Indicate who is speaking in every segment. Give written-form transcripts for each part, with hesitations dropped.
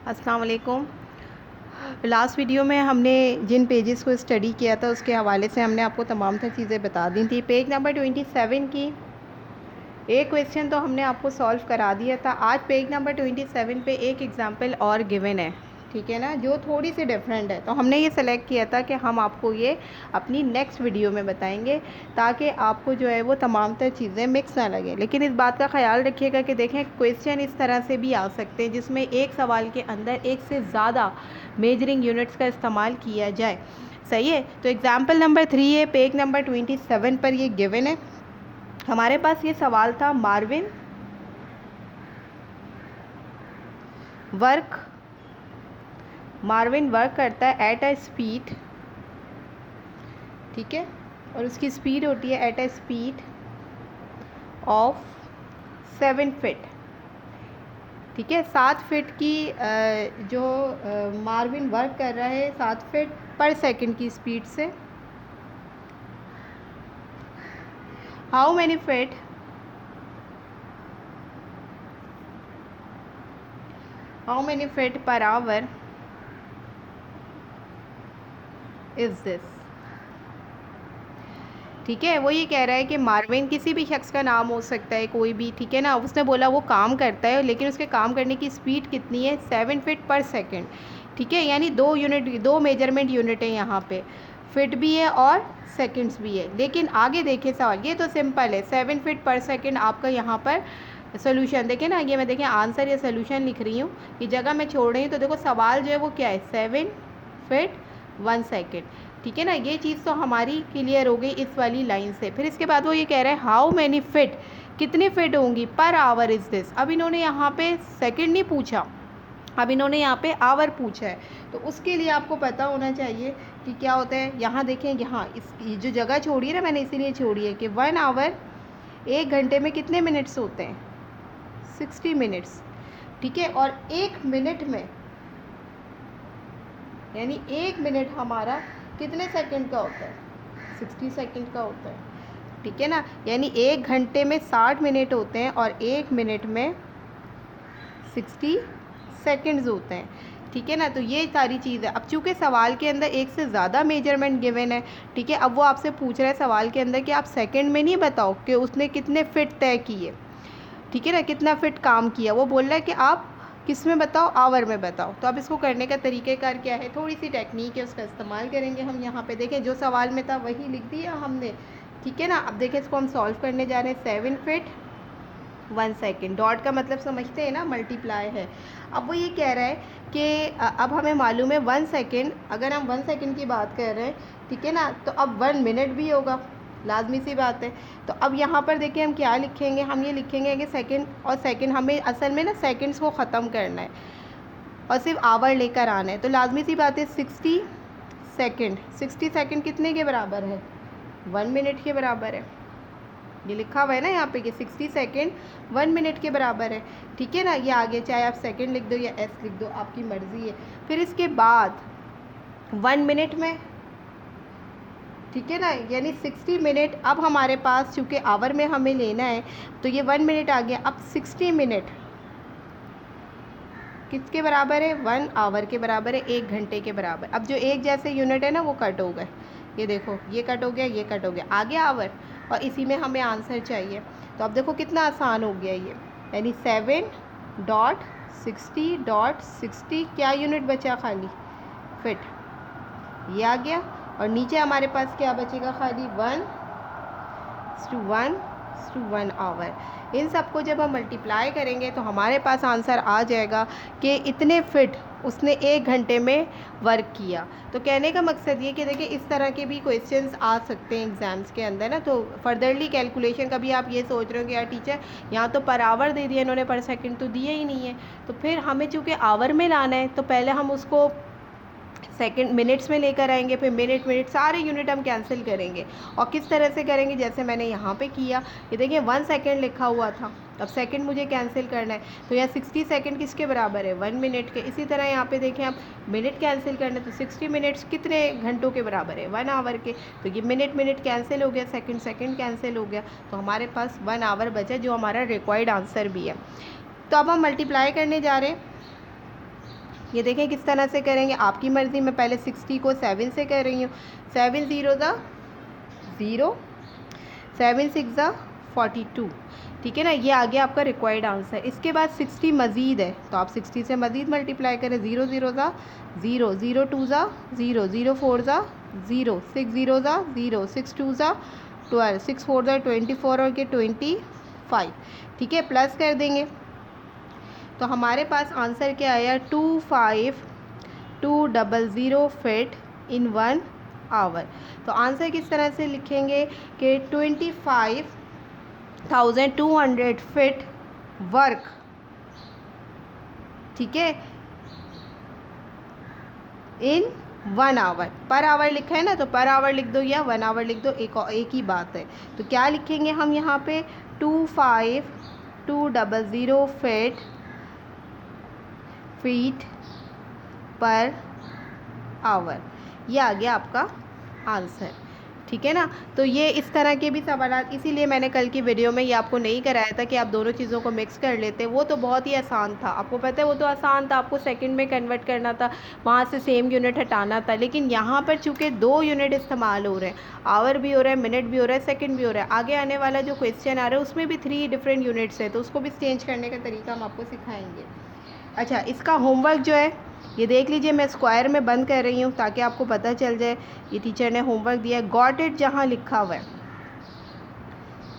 Speaker 1: अस्सलाम वालेकुम। Last video में हमने जिन पेजेस को स्टडी किया था उसके हवाले से हमने आपको तमाम तर चीज़ें बता दी थी। पेज नंबर 27 की एक क्वेश्चन तो हमने आपको सॉल्व करा दिया था। आज पेज नंबर 27 पे एक एग्ज़ाम्पल और गिवन है, ठीक है ना, जो थोड़ी सी डिफरेंट है। तो हमने ये सेलेक्ट किया था कि हम आपको ये अपनी नेक्स्ट वीडियो में बताएंगे ताकि आपको जो है वो तमाम तर चीज़ें मिक्स ना लगे। लेकिन इस बात का ख्याल रखिएगा कि देखें क्वेश्चन इस तरह से भी आ सकते हैं जिसमें एक सवाल के अंदर एक से ज़्यादा मेजरिंग यूनिट्स का इस्तेमाल किया जाए। सही है। तो एग्ज़ाम्पल नंबर 3 है, पेज नंबर 27 पर ये गिवन है। हमारे पास ये सवाल था, मार्विन वर्क करता है एट अ स्पीड, ठीक है, और उसकी स्पीड होती है at a speed of 7 feet, ठीक है। 7 फीट की जो मार्विन वर्क कर रहा है 7 फीट पर सेकंड की स्पीड से। How many feet per hour is this, ठीक है। वो ये कह रहा है कि मार्विन किसी भी शख्स का नाम हो सकता है, कोई भी, ठीक है ना। उसने बोला वो काम करता है लेकिन उसके काम करने की स्पीड कितनी है, 7 फीट पर सेकंड, ठीक है। यानी दो मेजरमेंट यूनिट है यहाँ पे, फिट भी है और सेकंड्स भी है। लेकिन आगे देखें सवाल, ये तो सिंपल है, 7 फीट पर सेकंड आपका यहाँ पर सोल्यूशन देखें ना, ये मैं देखें आंसर या सोल्यूशन लिख रही हूँ, ये जगह मैं छोड़ रही हूँ। तो देखो सवाल जो है वो क्या है, 7 फीट 1 सेकेंड, ठीक है ना। ये चीज़ तो हमारी क्लियर हो गई इस वाली लाइन से। फिर इसके बाद वो ये कह रहा है हाउ मैनी फिट, कितनी फिट होंगी पर आवर इज़ दिस। अब इन्होंने यहाँ पे सेकंड नहीं पूछा, अब इन्होंने यहाँ पे आवर पूछा है। तो उसके लिए आपको पता होना चाहिए कि क्या होता है। यहाँ देखें, यहाँ इस जो जगह छोड़ी है ना मैंने इसीलिए छोड़ी है कि 1 आवर, 1 घंटे में कितने मिनट्स होते हैं, 60 मिनट्स, ठीक है। और 1 मिनट में यानी 1 मिनट हमारा कितने सेकंड का होता है, 60 सेकंड का होता है, ठीक है ना। यानी 1 घंटे में 60 मिनट होते हैं और 1 मिनट में 60 सेकंड्स होते हैं, ठीक है ना। तो ये सारी चीज़ है। अब चूँकि सवाल के अंदर एक से ज़्यादा मेजरमेंट गिवन है, ठीक है। अब वो आपसे पूछ रहा है सवाल के अंदर कि आप सेकंड में नहीं बताओ कि उसने कितने फिट तय किए, ठीक है ना, कितना फिट काम किया। वो बोल रहा है कि आप किस में बताओ, आवर में बताओ। तो अब इसको करने का तरीक़ेकार क्या है, थोड़ी सी टेक्निक है, उसका इस्तेमाल करेंगे हम। यहाँ पे देखें जो सवाल में था वही लिख दिया हमने, ठीक है ना। अब देखें इसको हम सॉल्व करने जा रहे हैं। 7 फीट 1 सेकेंड, डॉट का मतलब समझते हैं ना, मल्टीप्लाई है। अब वो ये कह रहा है कि अब हमें मालूम है 1 सेकेंड, अगर हम 1 सेकेंड की बात कर रहे हैं, ठीक है ना, तो अब 1 मिनट भी होगा, लाजमी सी बात है। तो अब यहाँ पर देखिए हम क्या लिखेंगे, हम ये लिखेंगे कि सेकंड और सेकंड, हमें असल में ना सेकंड्स को ख़त्म करना है और सिर्फ आवर लेकर आना है। तो लाजमी सी बात है 60 सेकंड, 60 सेकंड कितने के बराबर है, 1 मिनट के बराबर है। ये लिखा हुआ है ना यहाँ पे कि 60 सेकंड 1 मिनट के बराबर है, ठीक है ना। ये आगे चाहे आप सेकंड लिख दो या एस लिख दो, आपकी मर्ज़ी है। फिर इसके बाद 1 मिनट में, ठीक है ना, यानी 60 मिनट। अब हमारे पास चूँकि आवर में हमें लेना है तो ये 1 मिनट आ गया। अब 60 मिनट किसके बराबर है, 1 आवर के बराबर है, 1 घंटे के बराबर। अब जो एक जैसे यूनिट है ना वो कट हो गए, ये देखो ये कट हो गया, ये कट हो गया, आ गया आवर, और इसी में हमें आंसर चाहिए। तो अब देखो कितना आसान हो गया ये, यानी 7.60.60 क्या यूनिट बचा, खाली फिट, ये आ गया। और नीचे हमारे पास क्या बचेगा, खाली 1:1 आवर। इन सबको जब हम मल्टीप्लाई करेंगे तो हमारे पास आंसर आ जाएगा कि इतने फिट उसने 1 घंटे में वर्क किया। तो कहने का मकसद ये कि देखिए इस तरह के भी क्वेश्चंस आ सकते हैं एग्ज़ाम्स के अंदर ना। तो फर्दरली कैलकुलेशन, कभी आप ये सोच रहे हो कि यार टीचर यहाँ तो पर आवर दे दिया इन्होंने, पर सेकंड तो दिया ही नहीं है। तो फिर हमें चूँकि आवर में लाना है तो पहले हम उसको सेकंड मिनट्स में लेकर आएंगे, फिर मिनट सारे यूनिट हम कैंसिल करेंगे। और किस तरह से करेंगे, जैसे मैंने यहाँ पे किया, ये देखिए 1 सेकेंड लिखा हुआ था, अब सेकंड मुझे कैंसिल करना है। तो यहाँ 60 सेकंड किसके बराबर है, 1 मिनट के। इसी तरह यहाँ पे देखें आप मिनट कैंसिल करना है तो 60 मिनट्स कितने घंटों के बराबर है, 1 आवर के। तो ये मिनट कैंसिल हो गया, सेकंड कैंसिल हो गया, तो हमारे पास 1 आवर बचा जो हमारा रिक्वायर्ड आंसर भी है। तो अब हम मल्टीप्लाई करने जा रहे हैं, ये देखें किस तरह से करेंगे, आपकी मर्ज़ी। मैं पहले 60 को 7 से कर रही हूँ। 7 0 0, 7 6 42, ठीक है ना। ये आ गया आपका रिक्वायर्ड आंसर। इसके बाद 60 मज़ीद है तो आप 60 से मज़ीद मल्टीप्लाई करें। 0 0 0, 0 2 0, 0 4 0, 6 0 0, 6 2 12, 6 4 24 और के 25, ठीक है। प्लस कर देंगे तो हमारे पास आंसर क्या आया, 25200 फिट इन 1 आवर। तो आंसर किस तरह से लिखेंगे कि 25,200 फिट वर्क, ठीक है, इन 1 आवर। पर आवर लिखा है ना, तो पर आवर लिख दो या 1 आवर लिख दो, एक ही बात है। तो क्या लिखेंगे हम यहाँ पे, 25200 फीट पर आवर। ये आ गया आपका आंसर, ठीक है ना। तो ये इस तरह के भी सवाल, इसीलिए मैंने कल की वीडियो में ये आपको नहीं कराया था कि आप दोनों चीज़ों को मिक्स कर लेते। वो तो बहुत ही आसान था, आपको पता है, वो तो आसान था। आपको सेकंड में कन्वर्ट करना था, वहाँ से सेम यूनिट हटाना था। लेकिन यहाँ पर चूँकि 2 यूनिट इस्तेमाल हो रहे हैं, आवर भी हो रहा है, मिनट भी हो रहा है, सेकेंड भी हो रहा है। आगे आने वाला जो क्वेश्चन आ रहा है उसमें भी 3 डिफरेंट यूनिट्स है, तो उसको भी चेंज करने का तरीका हम आपको सिखाएँगे। अच्छा, इसका होमवर्क जो है ये देख लीजिए, मैं स्क्वायर में बंद कर रही हूँ ताकि आपको पता चल जाए। ये टीचर ने होमवर्क दिया है। गॉट इट जहाँ लिखा हुआ है,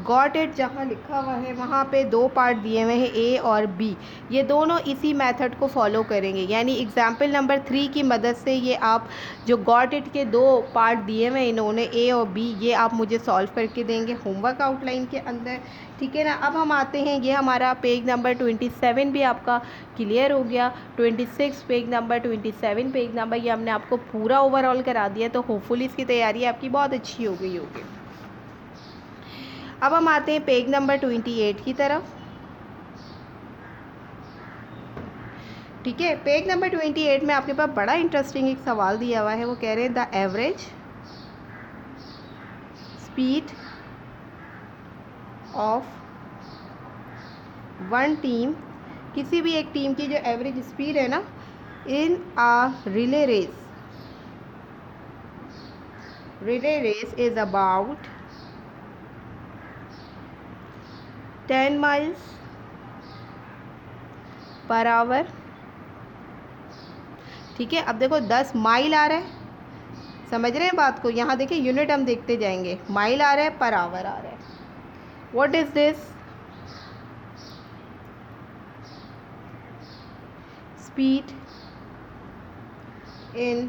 Speaker 1: गॉट इट जहाँ लिखा हुआ है वहाँ पे 2 पार्ट दिए हुए हैं, ए और बी। ये दोनों इसी मेथड को फॉलो करेंगे, यानी एग्जाम्पल नंबर 3 की मदद से ये आप जो गॉट इट के 2 पार्ट दिए हुए हैं इन्होंने, ए और बी, ये आप मुझे सॉल्व करके देंगे होमवर्क आउटलाइन के अंदर, ठीक है ना। अब हम आते हैं, ये हमारा पेज नंबर 27 भी आपका क्लियर हो गया। 26 पेज नंबर, 27 पेज नंबर, ये हमने आपको पूरा ओवरऑल करा दिया। तो होपफुली इसकी तैयारी आपकी बहुत अच्छी हो गई होगी। अब हम आते हैं पेज नंबर 28 की तरफ, ठीक है। पेज नंबर 28 में आपके पास बड़ा इंटरेस्टिंग एक सवाल दिया हुआ है। वो कह रहे हैं the average speed of one team, किसी भी एक टीम की जो एवरेज स्पीड है ना, in a relay race is about 10 miles per hour, ठीक है। अब देखो 10 माइल आ रहा है, समझ रहे हैं बात को। यहाँ देखिए यूनिट हम देखते जाएंगे, माइल आ रहा है, पर आवर आ रहा है। What is this, speed in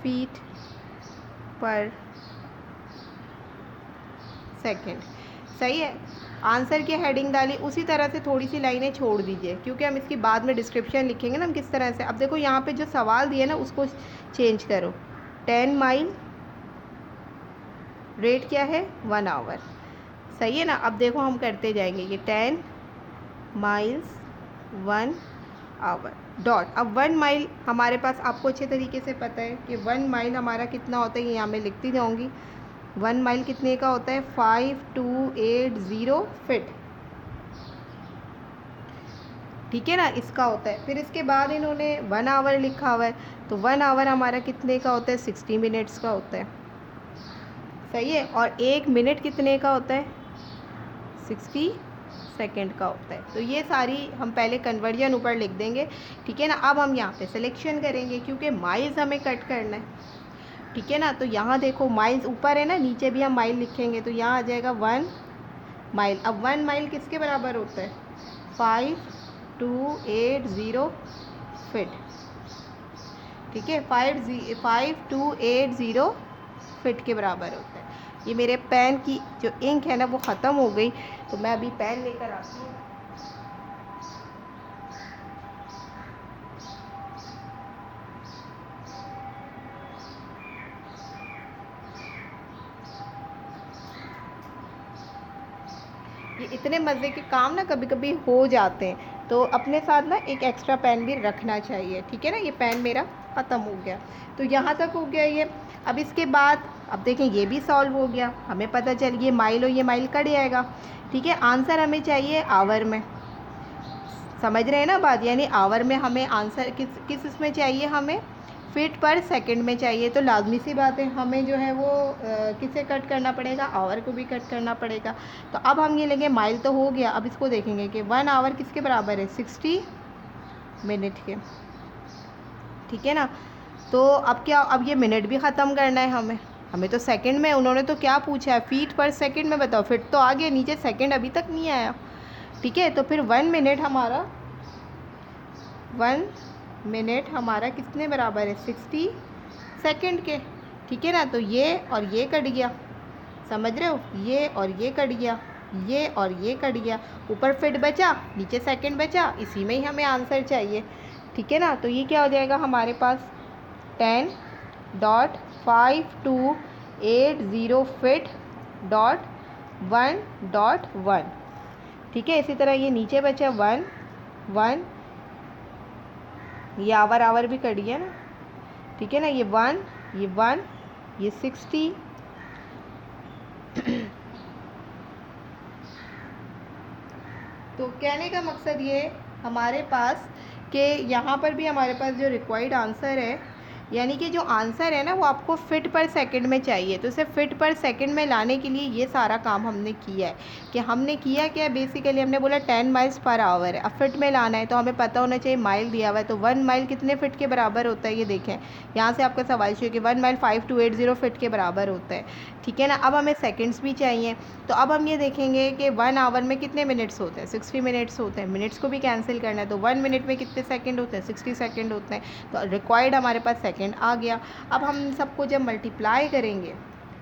Speaker 1: feet पर सेकेंड, सही है। आंसर की हेडिंग डाली, उसी तरह से थोड़ी सी लाइनें छोड़ दीजिए, क्योंकि हम इसकी बाद में डिस्क्रिप्शन लिखेंगे ना हम किस तरह से। अब देखो यहाँ पे जो सवाल दिए ना उसको चेंज करो। 10 माइल, रेट क्या है, 1 आवर, सही है ना। अब देखो हम करते जाएंगे, ये 10 माइल्स 1 आवर डॉट। अब 1 माइल हमारे पास, आपको अच्छे तरीके से पता है कि 1 माइल हमारा कितना होता है, ये यहाँ मैं लिखती जाऊँगी। 1 माइल कितने का होता है, 5280 फिट, ठीक है ना, इसका होता है। फिर इसके बाद इन्होंने 1 आवर लिखा हुआ है, तो 1 आवर हमारा कितने का होता है, 60 मिनट्स का होता है, सही है। और 1 मिनट कितने का होता है, 60 सेकेंड का होता है। तो ये सारी हम पहले कन्वर्जन ऊपर लिख देंगे, ठीक है ना। अब हम यहाँ पे सिलेक्शन करेंगे, क्योंकि माइल्स हमें कट करना है, ठीक है ना। तो यहाँ देखो माइल्स ऊपर है ना, नीचे भी हम माइल लिखेंगे, तो यहाँ आ जाएगा 1 माइल। अब 1 माइल किसके बराबर होता है, 5280 फिट, ठीक है। 5280 फिट के बराबर होता है। ये मेरे पेन की जो इंक है ना वो ख़त्म हो गई, तो मैं अभी पेन लेकर आती हूँ। ये इतने मज़े के काम ना कभी कभी हो जाते हैं, तो अपने साथ ना एक एक्स्ट्रा पेन भी रखना चाहिए, ठीक है ना। ये पेन मेरा ख़त्म हो गया, तो यहाँ तक हो गया ये। अब इसके बाद अब देखें ये भी सॉल्व हो गया, हमें पता चल ये माइल और ये माइल कट जाएगा, ठीक है। आंसर हमें चाहिए आवर में, समझ रहे हैं ना बात। यानी आवर में हमें आंसर किस इसमें चाहिए, हमें फीट पर सेकंड में चाहिए। तो लाजमी सी बात है हमें जो है वो किसे कट करना पड़ेगा, आवर को भी कट करना पड़ेगा। तो अब हम ये लेंगे, माइल तो हो गया, अब इसको देखेंगे कि 1 आवर किसके बराबर है, 60 मिनट के। ठीक है ना। तो अब क्या, अब ये मिनट भी ख़त्म करना है हमें तो सेकंड में, उन्होंने तो क्या पूछा है, फीट पर सेकंड में बताओ। फीट तो आ गया, नीचे सेकंड अभी तक नहीं आया। ठीक है, तो फिर 1 मिनट हमारा 1 मिनट हमारा कितने बराबर है, 60 सेकंड के। ठीक है ना। तो ये और ये कट गया, समझ रहे हो, ये और ये कट गया, ये और ये कट गया, ऊपर फिट बचा, नीचे सेकंड बचा, इसी में ही हमें आंसर चाहिए। ठीक है ना। तो ये क्या हो जाएगा हमारे पास 10.5280 फिट डॉट 1.1। ठीक है, इसी तरह ये नीचे बचा 1 1, ये आवर भी कट गया ना। ठीक है ना, ये 1 ये 1 ये 60। तो कहने का मकसद ये हमारे पास कि यहाँ पर भी हमारे पास जो रिक्वायर्ड आंसर है, यानी कि जो आंसर है ना वो आपको फिट पर सेकंड में चाहिए। तो इसे फिट पर सेकंड में लाने के लिए ये सारा काम हमने किया है। कि हमने किया क्या, बेसिकली हमने बोला 10 माइल्स पर आवर है। अब फिट में लाना है तो हमें पता होना चाहिए माइल दिया हुआ है। तो 1 माइल कितने फिट के बराबर होता है, ये देखें यहाँ से आपका सवाल शुरू कि 1 माइल 5280 फिट के बराबर होता है। ठीक है ना। अब हमें सेकेंड्स भी चाहिए। तो अब हम ये देखेंगे कि 1 आवर में कितने मिनट्स होते हैं, 60 मिनट्स होते हैं। मिनट्स को भी कैंसिल करना है, तो 1 मिनट में कितने सेकंड होते हैं, 60 सेकंड होते हैं। तो रिक्वायर्ड हमारे पास सेकंड आ गया। अब हम सबको जब मल्टीप्लाई करेंगे,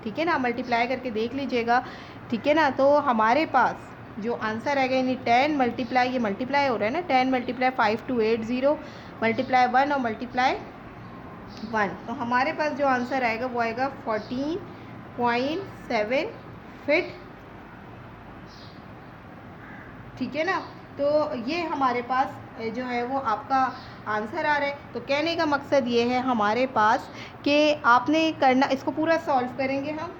Speaker 1: ठीक है ना, मल्टीप्लाई करके देख लीजिएगा। ठीक है ना। तो हमारे पास जो आंसर आएगा, यानी 10 मल्टीप्लाई, ये मल्टीप्लाई हो रहा है ना, 10 मल्टीप्लाई 5280 मल्टीप्लाई 1 और मल्टीप्लाई 1, तो हमारे पास जो आंसर आएगा वो आएगा 14.7 फिट। ठीक है ना। तो ये हमारे पास जो है वो आपका आंसर आ रहा है। तो कहने का मकसद ये है हमारे पास कि आपने करना, इसको पूरा सॉल्व करेंगे हम।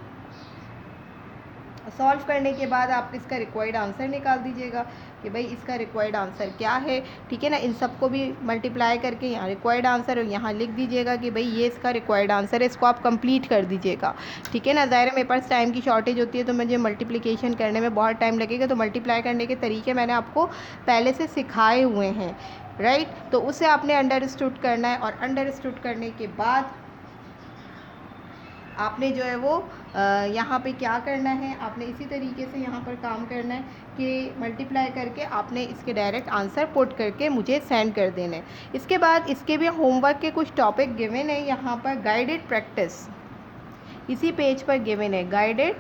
Speaker 1: सॉल्व करने के बाद आप इसका रिक्वायर्ड आंसर निकाल दीजिएगा कि भाई इसका रिक्वायर्ड आंसर क्या है। ठीक है ना। इन सबको भी मल्टीप्लाई करके यहाँ रिक्वायर्ड आंसर और यहाँ लिख दीजिएगा कि भाई ये इसका रिक्वायर्ड आंसर है, इसको आप कंप्लीट कर दीजिएगा। ठीक है ना। ज़ाहिर है मेरे पास टाइम की शॉर्टेज होती है तो मुझे मल्टीप्लिकेशन करने में बहुत टाइम लगेगा। तो मल्टीप्लाई करने के तरीके मैंने आपको पहले से सिखाए हुए हैं, राइट। तो उसे आपने अंडरस्टूड करना है, और अंडरस्टूड करने के बाद आपने जो है वो यहाँ पे क्या करना है, आपने इसी तरीके से यहाँ पर काम करना है कि मल्टीप्लाई करके आपने इसके डायरेक्ट आंसर पुट करके मुझे सेंड कर देना है। इसके बाद इसके भी होमवर्क के कुछ टॉपिक गिवन है यहाँ पर। गाइडेड प्रैक्टिस इसी पेज पर गिवन है, गाइडेड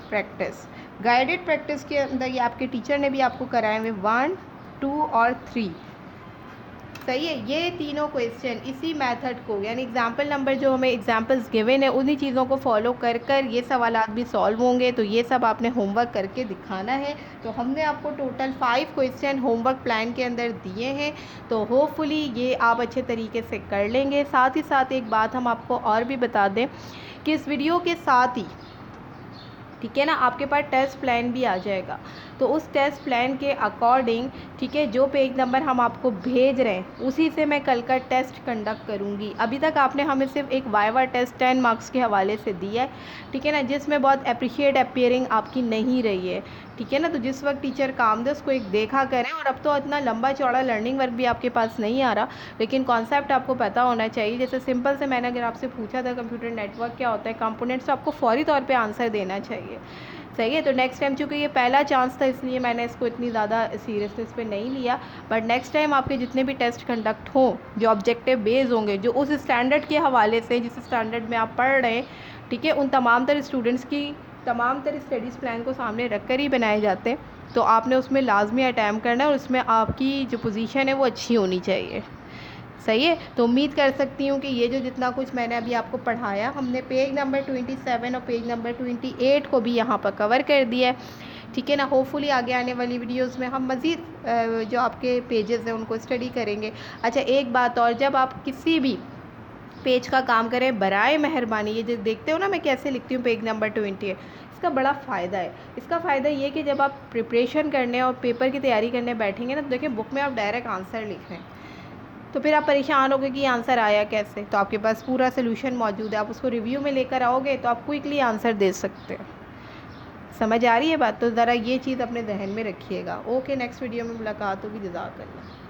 Speaker 1: प्रैक्टिस। गाइडेड प्रैक्टिस के अंदर ये आपके टीचर ने भी आपको कराए हुए 1, 2 और 3, सही है। ये तीनों क्वेश्चन इसी मेथड को, यानी एग्जाम्पल नंबर जो हमें एग्जाम्पल्स गिवन है उन्हीं चीज़ों को फॉलो कर कर ये सवालात भी सॉल्व होंगे। तो ये सब आपने होमवर्क करके दिखाना है। तो हमने आपको टोटल 5 क्वेश्चन होमवर्क प्लान के अंदर दिए हैं। तो होपफुली ये आप अच्छे तरीके से कर लेंगे। साथ ही साथ एक बात हम आपको और भी बता दें कि इस वीडियो के साथ ही, ठीक है ना, आपके पास टेस्ट प्लान भी आ जाएगा। तो उस टेस्ट प्लान के अकॉर्डिंग, ठीक है, जो पेज नंबर हम आपको भेज रहे हैं उसी से मैं कल का टेस्ट कंडक्ट करूँगी। अभी तक आपने हमें सिर्फ एक वाइवा टेस्ट 10 मार्क्स के हवाले से दिया है, ठीक है ना, जिसमें बहुत अप्रिशिएट अपीयरिंग आपकी नहीं रही है। ठीक है ना। तो जिस वक्त टीचर काम दे उसको एक देखा करें। और अब तो इतना लंबा चौड़ा लर्निंग वर्क भी आपके पास नहीं आ रहा, लेकिन कॉन्सेप्ट आपको पता होना चाहिए। जैसे सिंपल से मैंने अगर आपसे पूछा था कंप्यूटर नेटवर्क क्या होता है, कंपोनेंट्स, तो आपको फौरी तौर पे आंसर देना चाहिए, सही है। तो नेक्स्ट टाइम, चूँकि ये पहला चांस था इसलिए मैंने इसको इतनी ज़्यादा सीरियसनेस पे नहीं लिया, बट नेक्स्ट टाइम आपके जितने भी टेस्ट कंडक्ट हों जो ऑब्जेक्टिव बेस्ड होंगे, जो उस स्टैंडर्ड के हवाले से जिस स्टैंडर्ड में आप पढ़ रहे हैं, ठीक है, उन तमाम तरह स्टूडेंट्स की तमाम तरह स्टडीज़ प्लान को सामने रख कर ही बनाए जाते हैं। तो आपने उसमें लाजमी अटैम्प्ट करना है और उसमें आपकी जो पोजीशन है वो अच्छी होनी चाहिए, सही है। तो उम्मीद कर सकती हूँ कि ये जो जितना कुछ मैंने अभी आपको पढ़ाया, हमने पेज नंबर 27 और पेज नंबर 28 को भी यहाँ पर कवर कर दिया है, ठीक है ना। होपफुली आगे आने वाली वीडियोस में हम मज़ीद जो आपके पेजेस हैं उनको स्टडी करेंगे। अच्छा, एक बात और, जब आप किसी भी पेज का काम करें बराए मेहरबानी। ये जो देखते हो ना मैं कैसे लिखती हूँ, पेज नंबर 20 है। इसका बड़ा फ़ायदा है। इसका फ़ायदा ये कि जब आप प्रिपरेशन करने और पेपर की तैयारी करने बैठेंगे ना, तो देखिए बुक में आप डायरेक्ट आंसर लिख रहे हैं, तो फिर आप परेशान होगे कि आंसर आया कैसे। तो आपके पास पूरा सोल्यूशन मौजूद है, आप उसको रिव्यू में लेकर आओगे तो आप क्विकली आंसर दे सकते हैं। समझ आ रही है बात? तो ज़रा ये चीज़ अपने जहन में रखिएगा। ओके, नेक्स्ट वीडियो में मुलाकात होगी। जज़ाकल्लाह।